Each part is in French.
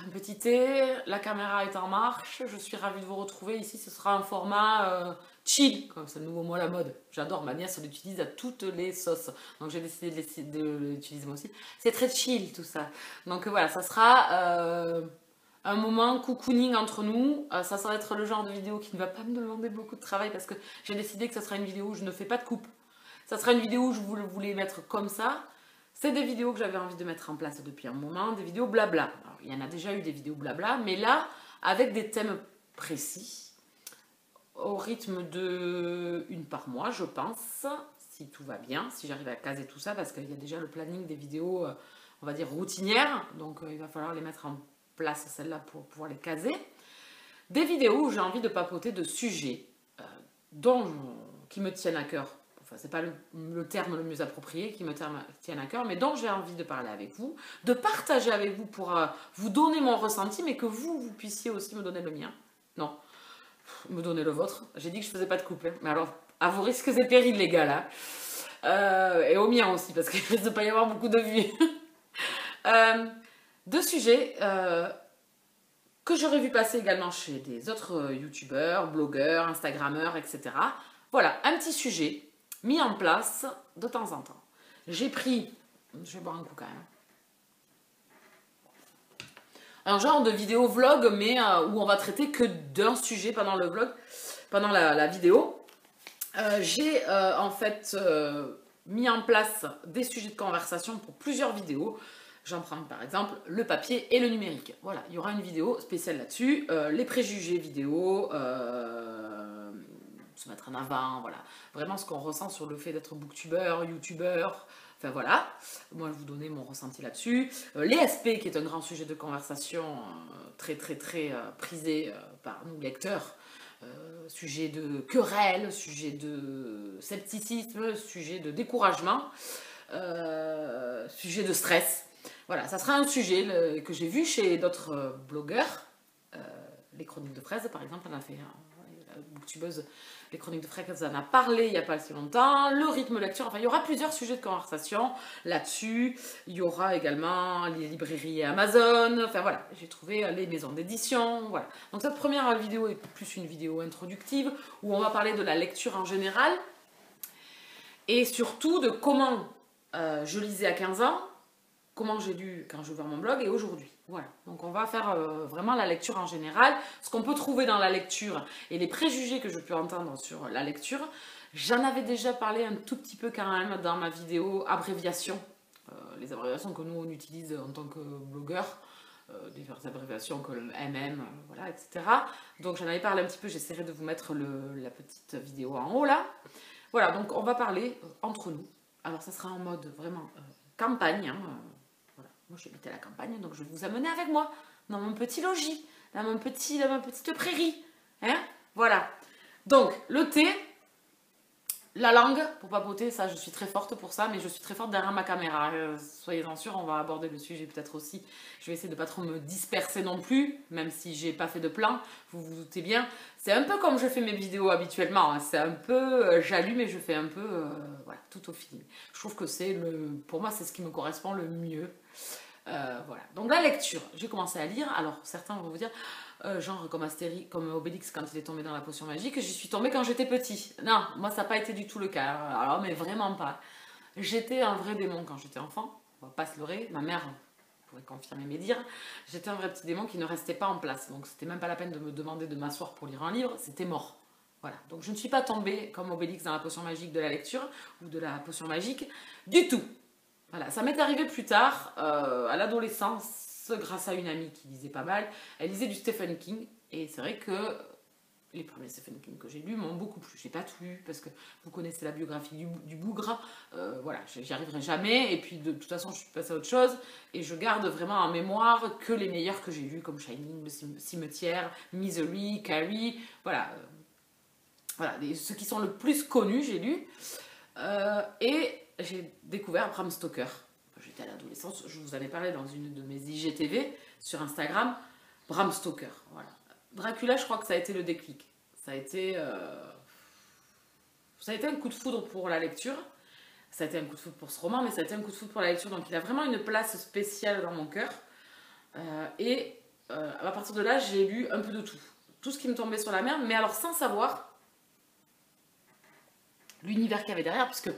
un petit thé, la caméra est en marche, je suis ravie de vous retrouver. Ici, ce sera un format chill, comme c'est le nouveau mot à la mode. J'adore, ma nièce l'utilise à toutes les sauces, donc j'ai décidé de l'utiliser moi aussi. C'est très chill tout ça. Donc voilà, ça sera un moment cocooning entre nous. Ça va être le genre de vidéo qui ne va pas me demander beaucoup de travail parce que j'ai décidé que ça sera une vidéo où je ne fais pas de coupe. Ça sera une vidéo où je voulais mettre comme ça. C'est des vidéos que j'avais envie de mettre en place depuis un moment, des vidéos blabla. Alors, il y en a déjà eu des vidéos blabla, mais là, avec des thèmes précis, au rythme de une par mois, je pense, si tout va bien, si j'arrive à caser tout ça, parce qu'il y a déjà le planning des vidéos, on va dire routinières, donc il va falloir les mettre en place, celles-là, pour pouvoir les caser. Des vidéos où j'ai envie de papoter de sujets dont, qui me tiennent à cœur. Enfin, c'est pas le terme le mieux approprié qui me tienne à cœur, mais dont j'ai envie de parler avec vous, de partager avec vous pour vous donner mon ressenti, mais que vous puissiez aussi me donner le mien. Non, me donner le vôtre. J'ai dit que je faisais pas de couple, mais alors, à vos risques et périls, les gars, là. Et au mien aussi, parce qu'il risque de pas y avoir beaucoup de vues. Deux sujets que j'aurais vu passer également chez des autres youtubeurs, blogueurs, instagrammeurs, etc. Voilà, un petit sujet mis en place de temps en temps. J'ai pris, je vais boire un coup quand même, un genre de vidéo vlog, mais où on va traiter que d'un sujet pendant le vlog, pendant la vidéo. J'ai en fait mis en place des sujets de conversation pour plusieurs vidéos. J'en prends par exemple le papier et le numérique. Voilà, il y aura une vidéo spéciale là-dessus. Les préjugés vidéo, se mettre en avant, voilà. Vraiment ce qu'on ressent sur le fait d'être booktubeur, youtubeur. Enfin voilà, moi je vous donnais mon ressenti là-dessus. Les SP qui est un grand sujet de conversation très prisé par nous lecteurs. Sujet de querelle, sujet de scepticisme, sujet de découragement, sujet de stress. Voilà, ça sera un sujet que j'ai vu chez d'autres blogueurs. Les chroniques de fraises, par exemple, on a fait la booktubeuse, les chroniques de fraises, on en a parlé il n'y a pas si longtemps. Le rythme lecture, enfin, il y aura plusieurs sujets de conversation là-dessus. Il y aura également les librairies Amazon. Enfin voilà, j'ai trouvé les maisons d'édition. Voilà. Donc cette première vidéo est plus une vidéo introductive où on va parler de la lecture en général et surtout de comment je lisais à 15 ans, comment j'ai lu quand j'ai ouvert mon blog et aujourd'hui. Voilà, donc on va faire vraiment la lecture en général, ce qu'on peut trouver dans la lecture et les préjugés que je peux entendre sur la lecture. J'en avais déjà parlé un tout petit peu quand même dans ma vidéo abréviation, les abréviations que nous on utilise en tant que blogueur, diverses abréviations comme le MM, voilà, etc. Donc j'en avais parlé un petit peu, j'essaierai de vous mettre la petite vidéo en haut là. Voilà, donc on va parler entre nous. Alors ça sera en mode vraiment campagne, hein, moi, j'habite à la campagne, donc je vais vous amener avec moi dans mon petit logis, dans ma petite prairie. Hein, voilà. Donc, le thé, la langue, pour papoter, ça, je suis très forte pour ça, mais je suis très forte derrière ma caméra. Soyez-en sûrs, on va aborder le sujet peut-être aussi. Je vais essayer de pas trop me disperser non plus, même si j'ai pas fait de plan, vous vous doutez bien. C'est un peu comme je fais mes vidéos habituellement, hein. C'est un peu, j'allume et je fais un peu, voilà, tout au feeling. Je trouve que pour moi, c'est ce qui me correspond le mieux. Voilà. Donc la lecture, j'ai commencé à lire. Alors certains vont vous dire, genre comme Obélix quand il est tombé dans la potion magique, j'y suis tombée quand j'étais petit. Non, moi ça n'a pas été du tout le cas. Alors mais vraiment pas. J'étais un vrai démon quand j'étais enfant. On va pas se leurrer. Ma mère pourrait confirmer mes dires. J'étais un vrai petit démon qui ne restait pas en place. Donc c'était même pas la peine de me demander de m'asseoir pour lire un livre. C'était mort. Voilà. Donc je ne suis pas tombée comme Obélix dans la potion magique de la lecture ou de la potion magique du tout. Voilà, ça m'est arrivé plus tard, à l'adolescence, grâce à une amie qui lisait pas mal. Elle lisait du Stephen King, et c'est vrai que les premiers Stephen King que j'ai lus m'ont beaucoup plu. J'ai pas tout lu, parce que vous connaissez la biographie du bougre, voilà, j'y arriverai jamais, et puis de toute façon, je suis passée à autre chose, et je garde vraiment en mémoire que les meilleurs que j'ai lus, comme Shining, Le Cimetière, Misery, Carrie, voilà, voilà, ceux qui sont le plus connus, j'ai lu, et j'ai découvert Bram Stoker. J'étais à l'adolescence, je vous en ai parlé dans une de mes IGTV sur Instagram. Bram Stoker, voilà. Dracula, je crois que ça a été le déclic. Ça a été un coup de foudre pour la lecture. Ça a été un coup de foudre pour ce roman, mais ça a été un coup de foudre pour la lecture. Donc il a vraiment une place spéciale dans mon cœur. Et à partir de là, j'ai lu un peu de tout. Tout ce qui me tombait sur la main, mais alors sans savoir l'univers qu'il y avait derrière, puisque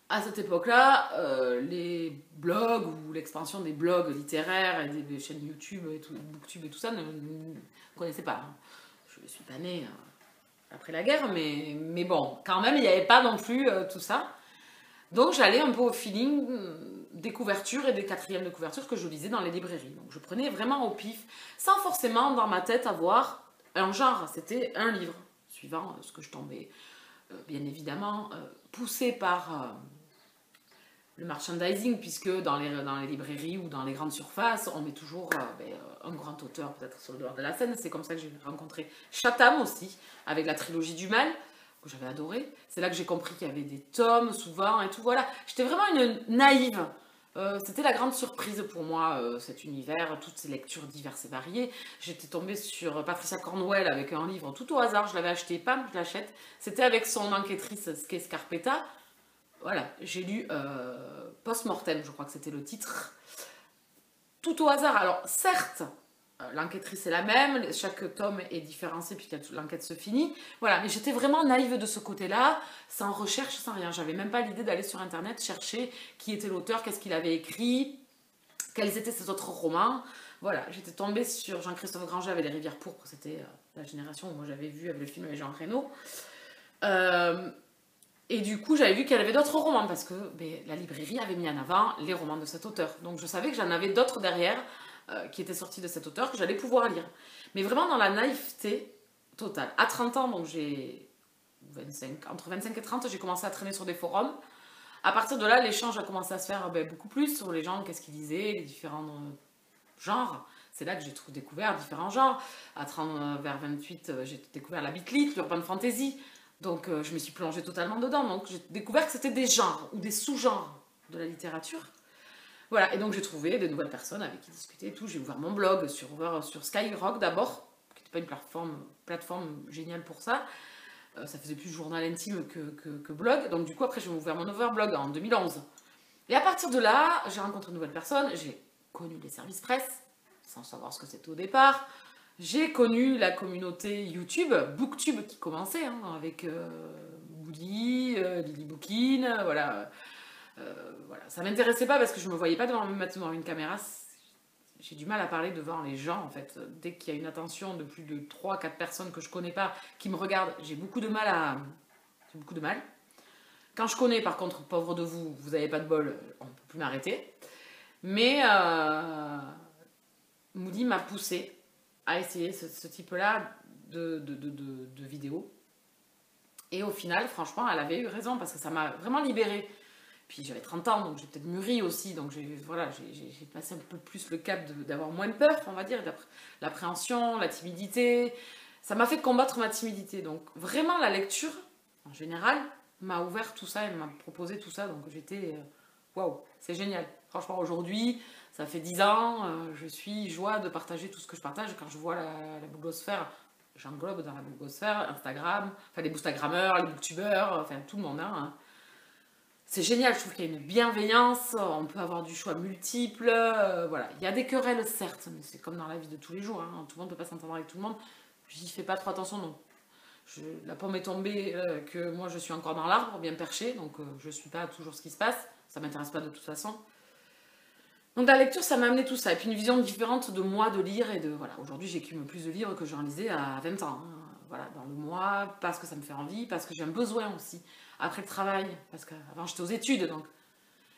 à cette époque-là, les blogs ou l'expansion des blogs littéraires et des chaînes YouTube et tout, Booktube et tout ça ne connaissais pas. Hein. Je ne suis pas née après la guerre, mais bon, quand même, il n'y avait pas non plus tout ça. Donc j'allais un peu au feeling des couvertures et des quatrièmes de couverture que je lisais dans les librairies. Donc je prenais vraiment au pif, sans forcément dans ma tête avoir un genre. C'était un livre, suivant ce que je tombais, bien évidemment, poussé par le merchandising, puisque dans les librairies ou dans les grandes surfaces, on met toujours un grand auteur peut-être sur le devant de la scène. C'est comme ça que j'ai rencontré Chatham aussi, avec la trilogie du mal, que j'avais adoré. C'est là que j'ai compris qu'il y avait des tomes souvent et tout. Voilà, j'étais vraiment une naïve. C'était la grande surprise pour moi, cet univers, toutes ces lectures diverses et variées. J'étais tombée sur Patricia Cornwell avec un livre tout au hasard, je l'avais acheté, pam, je l'achète. C'était avec son enquêtrice Skay Scarpetta. Voilà, j'ai lu Post-Mortem, je crois que c'était le titre. Tout au hasard. Alors, certes, l'enquêtrice est la même, chaque tome est différencié puis l'enquête se finit. Voilà, mais j'étais vraiment naïve de ce côté-là, sans recherche, sans rien. J'avais même pas l'idée d'aller sur Internet chercher qui était l'auteur, qu'est-ce qu'il avait écrit, quels étaient ses autres romans. Voilà, j'étais tombée sur Jean-Christophe Granger avec Les Rivières Pourpres, c'était la génération où moi j'avais vu avec le film avec Jean Reno. Et du coup, j'avais vu qu'elle avait d'autres romans parce que la librairie avait mis en avant les romans de cet auteur. Donc je savais que j'en avais d'autres derrière qui étaient sortis de cet auteur que j'allais pouvoir lire. Mais vraiment dans la naïveté totale. À 30 ans, donc j'ai entre 25 et 30, j'ai commencé à traîner sur des forums. À partir de là, l'échange a commencé à se faire beaucoup plus sur les gens, qu'est-ce qu'ils lisaient, les différents genres. C'est là que j'ai découvert différents genres. Vers 28, j'ai découvert la beat lit, l'urban fantasy. Donc je me suis plongée totalement dedans. Donc j'ai découvert que c'était des genres ou des sous-genres de la littérature. Voilà, et donc j'ai trouvé de nouvelles personnes avec qui discuter et tout. J'ai ouvert mon blog sur Skyrock d'abord, qui n'était pas une plateforme géniale pour ça. Ça faisait plus journal intime que blog. Donc du coup après j'ai ouvert mon Overblog en 2011. Et à partir de là, j'ai rencontré de nouvelles personnes. J'ai connu les services presse, sans savoir ce que c'était au départ. J'ai connu la communauté YouTube, Booktube qui commençait, hein, avec Woody, Lily Bookin, voilà. Voilà. Ça m'intéressait pas parce que je me voyais pas me mettre devant une caméra. J'ai du mal à parler devant les gens en fait. Dès qu'il y a une attention de plus de 3-4 personnes que je connais pas qui me regardent, j'ai beaucoup de mal J'ai beaucoup de mal. Quand je connais, par contre, pauvre de vous, vous avez pas de bol, on peut plus m'arrêter. Mais Moody m'a poussé à essayer ce type-là de vidéos. Et au final, franchement, elle avait eu raison parce que ça m'a vraiment libérée. Puis j'avais 30 ans, donc j'ai peut-être mûri aussi. Donc j'ai passé un peu plus le cap d'avoir moins de peur, on va dire, l'appréhension, la timidité. Ça m'a fait combattre ma timidité. Donc vraiment, la lecture, en général, m'a ouvert tout ça et m'a proposé tout ça. Donc j'étais... Waouh, c'est génial. Franchement, aujourd'hui, ça fait 10 ans, je suis joie de partager tout ce que je partage. Quand je vois la bloogosphère, j'englobe dans la bloogosphère, Instagram, enfin les bookstagrammeurs, les booktubeurs, enfin tout le monde. Hein. C'est génial, je trouve qu'il y a une bienveillance, on peut avoir du choix multiple, voilà. Il y a des querelles, certes, mais c'est comme dans la vie de tous les jours, hein. Tout le monde ne peut pas s'entendre avec tout le monde. J'y fais pas trop attention, non. La pomme est tombée, que moi je suis encore dans l'arbre, bien perché, donc je ne suis pas toujours ce qui se passe, ça ne m'intéresse pas de toute façon. Donc la lecture, ça m'a amené tout ça, et puis une vision différente de moi, de lire, et de, voilà, aujourd'hui j'écume plus de livres que j'en lisais à 20 ans, hein. Voilà, dans le mois, parce que ça me fait envie, parce que j'ai un besoin aussi, après le travail, parce qu'avant j'étais aux études, donc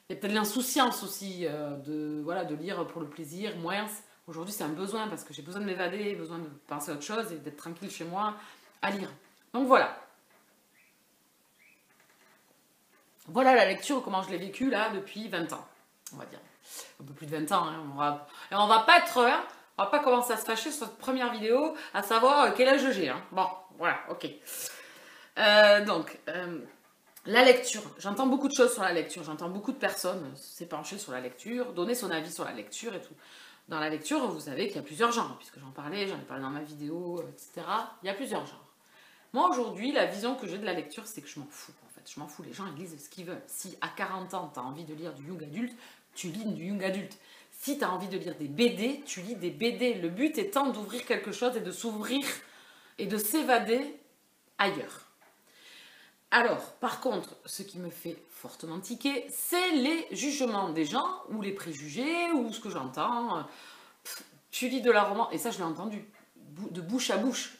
il y a peut-être l'insouciance aussi, de lire pour le plaisir, moins. Aujourd'hui c'est un besoin, parce que j'ai besoin de m'évader, besoin de penser à autre chose, et d'être tranquille chez moi, à lire. Donc voilà. Voilà la lecture, comment je l'ai vécue là depuis 20 ans, on va dire. Un peu plus de 20 ans, hein. On va pas être... Hein, on va pas commencer à se fâcher sur cette première vidéo, à savoir quel âge j'ai. Hein. Bon, voilà, ok. La lecture. J'entends beaucoup de choses sur la lecture. J'entends beaucoup de personnes s'épancher sur la lecture, donner son avis sur la lecture et tout. Dans la lecture, vous savez qu'il y a plusieurs genres, puisque j'en ai parlé dans ma vidéo, etc. Il y a plusieurs genres. Moi, aujourd'hui, la vision que j'ai de la lecture, c'est que je m'en fous, en fait. Je m'en fous, les gens, ils lisent ce qu'ils veulent. Si à 40 ans, tu as envie de lire du young adulte, tu lis du young adulte. Si tu as envie de lire des BD, tu lis des BD. Le but étant d'ouvrir quelque chose et de s'ouvrir et de s'évader ailleurs. Alors, par contre, ce qui me fait fortement tiquer, c'est les jugements des gens, ou les préjugés, ou ce que j'entends. Tu lis de la romance, et ça je l'ai entendu, de bouche à bouche,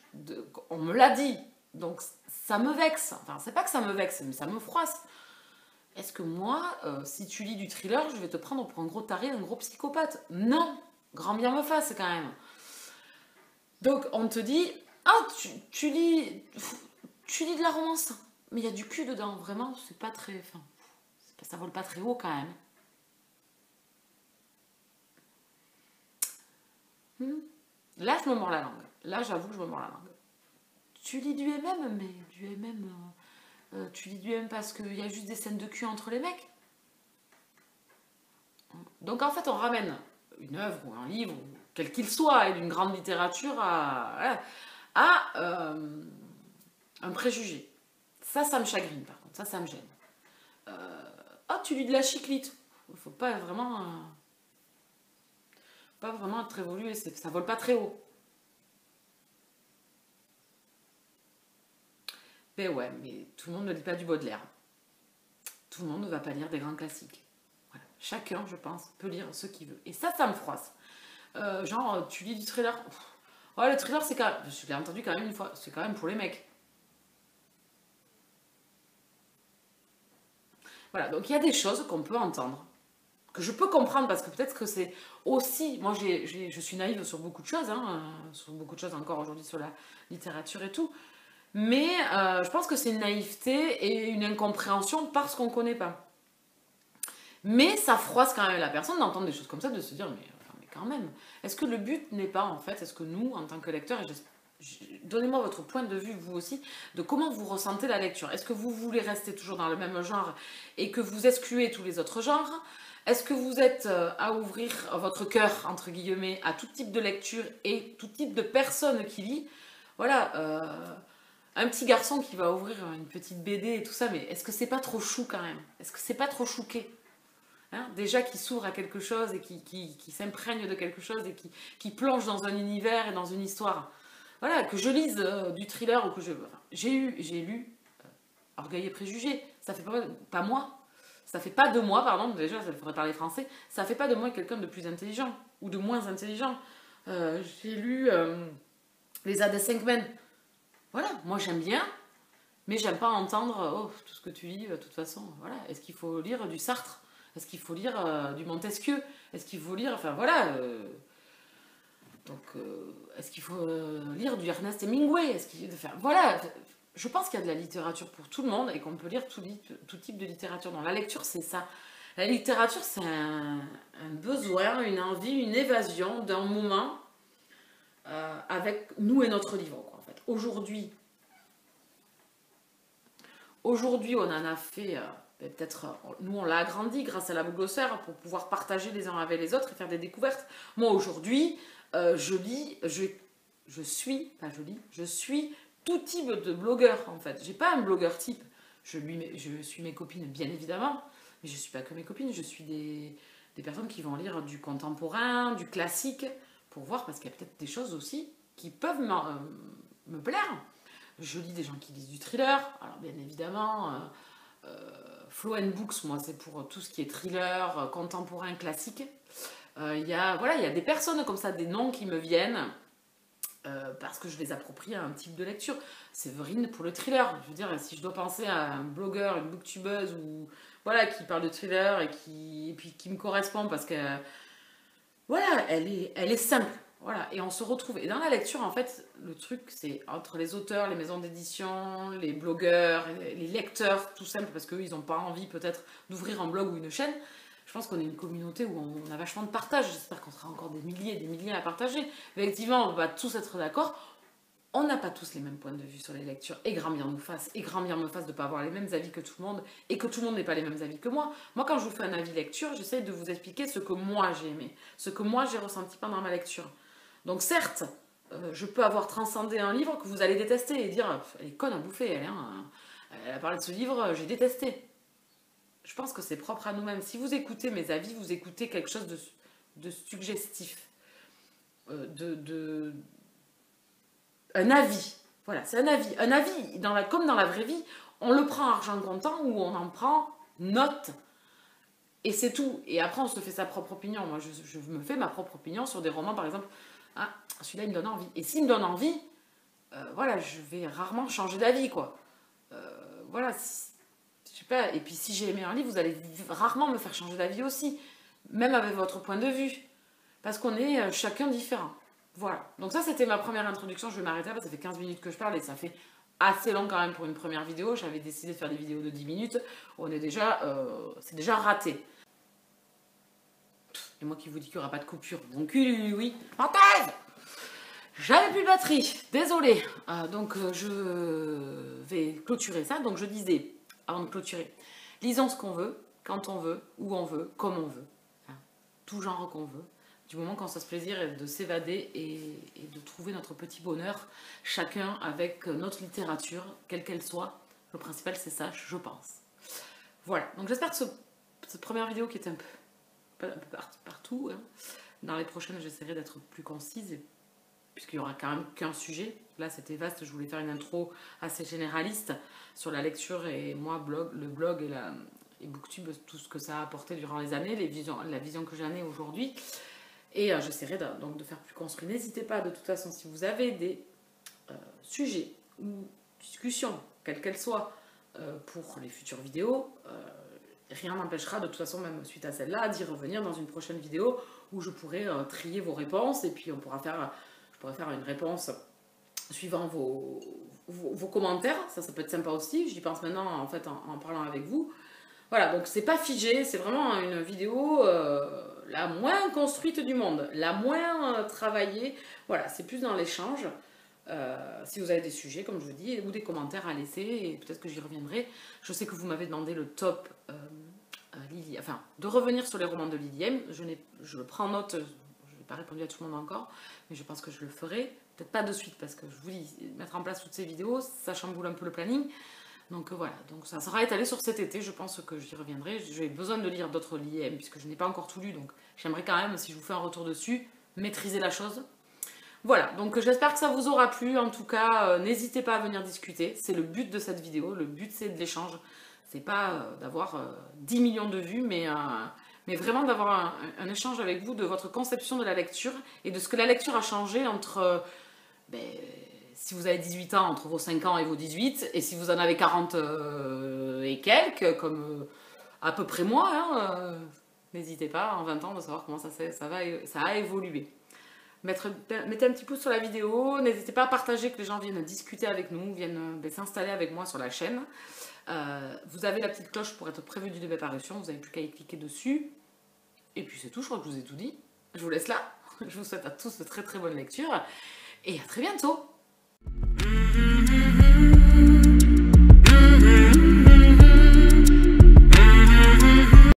on me l'a dit, donc ça me vexe. Enfin, c'est pas que ça me vexe, mais ça me froisse. Est-ce que moi, si tu lis du thriller, je vais te prendre pour un gros taré, un gros psychopathe? Non, grand bien me fasse quand même. Donc on te dit, ah, tu lis de la romance, mais il y a du cul dedans, vraiment, c'est pas très... Enfin, ça vole pas très haut quand même. Là, je me mords la langue. Là, j'avoue que je me mords la langue. Tu lis du MM, mais du MM... tu lis du MM parce qu'il y a juste des scènes de cul entre les mecs. Donc en fait, on ramène une œuvre ou un livre, quel qu'il soit, et d'une grande littérature à un préjugé. Ça me chagrine par contre, ça me gêne. Ah, tu lis de la chiclite. Il faut pas vraiment être évolué, ça vole pas très haut. Mais ouais, mais tout le monde ne lit pas du Baudelaire. Tout le monde ne va pas lire des grands classiques. Voilà. Chacun, je pense, peut lire ce qu'il veut. Et ça me froisse. Genre, tu lis du thriller. Ouais, le thriller, c'est quand même... Je l'ai entendu quand même une fois. C'est quand même pour les mecs. Voilà, donc il y a des choses qu'on peut entendre, que je peux comprendre, parce que peut-être que c'est aussi... Moi, je suis naïve sur beaucoup de choses, hein, sur beaucoup de choses encore aujourd'hui, sur la littérature et tout. Mais je pense que c'est une naïveté et une incompréhension parce qu'on ne connaît pas. Mais ça froisse quand même la personne d'entendre des choses comme ça, de se dire, mais quand même, est-ce que le but n'est pas, en fait, est-ce que nous, en tant que lecteurs, donnez-moi votre point de vue, vous aussi, de comment vous ressentez la lecture. Est-ce que vous voulez rester toujours dans le même genre et que vous excluez tous les autres genres? Est-ce que vous êtes à ouvrir votre cœur, entre guillemets, à tout type de lecture et tout type de personne qui lit? Voilà, un petit garçon qui va ouvrir une petite BD et tout ça, mais est-ce que c'est pas trop chou quand même? Est-ce que c'est pas trop chouqué? Hein, déjà qui s'ouvre à quelque chose et qui s'imprègne de quelque chose et qui plonge dans un univers et dans une histoire. Voilà, que je lise du thriller ou que je... Enfin, j'ai lu Orgueil et Préjugés. Ça fait pas moi. Ça fait pas de moi, pardon, déjà, ça faudrait parler français. Ça fait pas de moi quelqu'un de plus intelligent ou de moins intelligent. J'ai lu Les Hades 5 Men. Voilà, moi j'aime bien, mais j'aime pas entendre tout ce que tu lis, de toute façon. Voilà, est-ce qu'il faut lire du Sartre? Est-ce qu'il faut lire du Montesquieu? Est-ce qu'il faut lire... Enfin voilà. Donc, est-ce qu'il faut lire du Ernest Hemingway? Enfin, voilà. Je pense qu'il y a de la littérature pour tout le monde et qu'on peut lire tout type de littérature. Donc la lecture, c'est ça. La littérature, c'est un besoin, une envie, une évasion d'un moment avec nous et notre livre, quoi, en fait. Aujourd'hui, on en a fait... peut-être, nous on l'a agrandi grâce à la Bouglosphère pour pouvoir partager les uns avec les autres et faire des découvertes. Moi aujourd'hui, je suis tout type de blogueur en fait. J'ai pas un blogueur type. Je suis mes copines bien évidemment, mais je suis pas que mes copines. Je suis des personnes qui vont lire du contemporain, du classique, pour voir parce qu'il y a peut-être des choses aussi qui peuvent me plaire. Je lis des gens qui lisent du thriller, alors bien évidemment... Flow & Books, moi c'est pour tout ce qui est thriller, contemporain, classique. Il y a des personnes comme ça, des noms qui me viennent parce que je les approprie à un type de lecture. Séverine pour le thriller. Je veux dire, si je dois penser à un blogueur, une booktubeuse ou voilà qui parle de thriller et puis qui me correspond parce que voilà, elle est simple. Voilà, et on se retrouve. Et dans la lecture, en fait, le truc, c'est entre les auteurs, les maisons d'édition, les blogueurs, les lecteurs, tout simple, parce qu'eux, ils n'ont pas envie peut-être d'ouvrir un blog ou une chaîne. Je pense qu'on est une communauté où on a vachement de partage. J'espère qu'on sera encore des milliers et des milliers à partager. Mais effectivement, on va tous être d'accord. On n'a pas tous les mêmes points de vue sur les lectures, et grand bien nous fasse, de ne pas avoir les mêmes avis que tout le monde, et que tout le monde n'ait pas les mêmes avis que moi. Moi, quand je vous fais un avis lecture, j'essaie de vous expliquer ce que moi j'ai aimé, ce que moi j'ai ressenti pendant ma lecture. Donc certes, je peux avoir transcendé un livre que vous allez détester et dire « elle est conne à bouffer, elle, hein, elle a parlé de ce livre, j'ai détesté ». Je pense que c'est propre à nous-mêmes. Si vous écoutez mes avis, vous écoutez quelque chose de suggestif, un avis. Voilà, c'est un avis. Un avis, comme dans la vraie vie, on le prend argent comptant ou on en prend note. Et c'est tout. Et après, on se fait sa propre opinion. Moi, je me fais ma propre opinion sur des romans, par exemple. Ah, celui-là, il me donne envie. Et s'il me donne envie, voilà, je vais rarement changer d'avis, quoi. Voilà, je sais pas. Et puis, si j'ai aimé un livre, vous allez rarement me faire changer d'avis aussi. Même avec votre point de vue. Parce qu'on est chacun différent. Voilà. Donc ça, c'était ma première introduction. Je vais m'arrêter là, parce que ça fait 15 minutes que je parle et ça fait assez long quand même pour une première vidéo. J'avais décidé de faire des vidéos de 10 minutes. C'est déjà raté. Et moi qui vous dis qu'il n'y aura pas de coupure. Donc oui. Parenthèse. J'avais plus de batterie. Désolée. Donc je vais clôturer ça. Donc je disais, avant de clôturer, lisons ce qu'on veut, quand on veut, où on veut, comme on veut. Hein. Tout genre qu'on veut. Du moment qu'on se fasse plaisir et de s'évader et de trouver notre petit bonheur, chacun avec notre littérature, quelle qu'elle soit. Le principal, c'est ça, je pense. Voilà. Donc j'espère que cette première vidéo qui est un peu partout, hein, dans les prochaines, j'essaierai d'être plus concise, puisqu'il n'y aura quand même qu'un sujet. Là, c'était vaste, je voulais faire une intro assez généraliste sur la lecture et moi, le blog et Booktube, tout ce que ça a apporté durant les années, la vision que j'en ai aujourd'hui. Et j'essaierai donc de faire plus construit. N'hésitez pas, de toute façon, si vous avez des sujets ou discussions, quelles qu'elles soient, pour les futures vidéos, rien n'empêchera, de toute façon, même suite à celle-là, d'y revenir dans une prochaine vidéo où je pourrai trier vos réponses et puis je pourrai faire une réponse suivant vos commentaires. Ça peut être sympa aussi. J'y pense maintenant en fait en parlant avec vous. Voilà, donc c'est pas figé, c'est vraiment une vidéo la moins construite du monde, la moins travaillée. Voilà, c'est plus dans l'échange. Si vous avez des sujets, comme je vous dis, ou des commentaires à laisser, et peut-être que j'y reviendrai. Je sais que vous m'avez demandé le top de revenir sur les romans de Lily M. Je le prends en note, je n'ai pas répondu à tout le monde encore, mais je pense que je le ferai. Peut-être pas de suite, parce que je vous dis, mettre en place toutes ces vidéos, ça chamboule un peu le planning. Donc voilà, donc ça sera étalé sur cet été, je pense que j'y reviendrai. J'ai besoin de lire d'autres Lily, puisque je n'ai pas encore tout lu, donc j'aimerais quand même, si je vous fais un retour dessus, maîtriser la chose. Voilà, donc j'espère que ça vous aura plu. En tout cas, n'hésitez pas à venir discuter, c'est le but de cette vidéo. Le but, c'est de l'échange. C'est pas d'avoir 10 millions de vues, mais vraiment d'avoir un échange avec vous de votre conception de la lecture et de ce que la lecture a changé entre... si vous avez 18 ans, entre vos 5 ans et vos 18, et si vous en avez 40 et quelques, comme à peu près moi, hein, n'hésitez pas en 20 ans de savoir comment ça a évolué. Mettez un petit pouce sur la vidéo, n'hésitez pas à partager, que les gens viennent discuter avec nous, viennent s'installer avec moi sur la chaîne. Vous avez la petite cloche pour être prévenu de mes parutions, vous n'avez plus qu'à y cliquer dessus. Et puis c'est tout, je crois que je vous ai tout dit. Je vous laisse là, je vous souhaite à tous de très très bonne lecture, et à très bientôt.